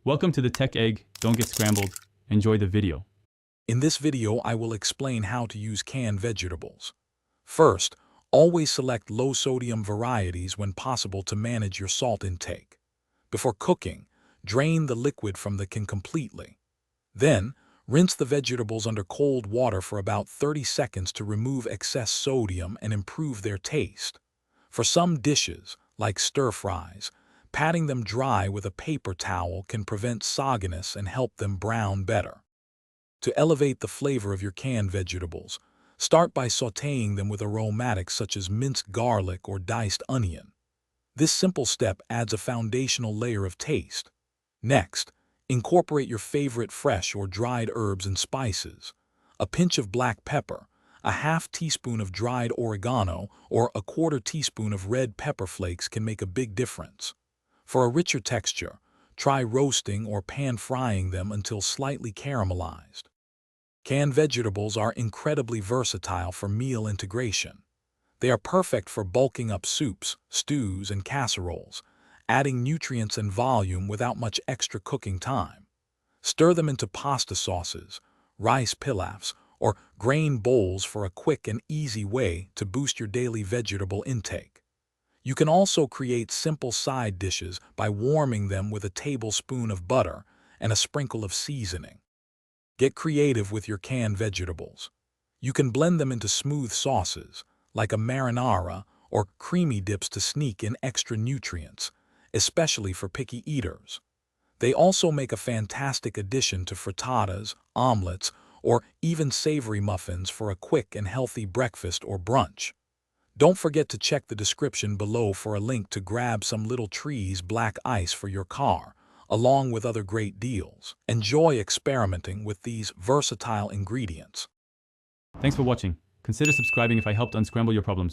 Welcome to the Tech Egg. Don't get scrambled. Enjoy the video. In this video, I will explain how to use canned vegetables. First, always select low-sodium varieties when possible to manage your salt intake. Before cooking, drain the liquid from the can completely. Then, rinse the vegetables under cold water for about 30 seconds to remove excess sodium and improve their taste. For some dishes, like stir-fries, patting them dry with a paper towel can prevent sogginess and help them brown better. To elevate the flavor of your canned vegetables, start by sautéing them with aromatics such as minced garlic or diced onion. This simple step adds a foundational layer of taste. Next, incorporate your favorite fresh or dried herbs and spices. A pinch of black pepper, a half teaspoon of dried oregano, or a quarter teaspoon of red pepper flakes can make a big difference. For a richer texture, try roasting or pan-frying them until slightly caramelized. Canned vegetables are incredibly versatile for meal integration. They are perfect for bulking up soups, stews, and casseroles, adding nutrients and volume without much extra cooking time. Stir them into pasta sauces, rice pilafs, or grain bowls for a quick and easy way to boost your daily vegetable intake. You can also create simple side dishes by warming them with a tablespoon of butter and a sprinkle of seasoning. Get creative with your canned vegetables. You can blend them into smooth sauces, like a marinara, or creamy dips to sneak in extra nutrients, especially for picky eaters. They also make a fantastic addition to frittatas, omelets, or even savory muffins for a quick and healthy breakfast or brunch. Don't forget to check the description below for a link to grab some Little Trees black ice for your car, along with other great deals. Enjoy experimenting with these versatile ingredients. Thanks for watching. Consider subscribing if I helped unscramble your problems.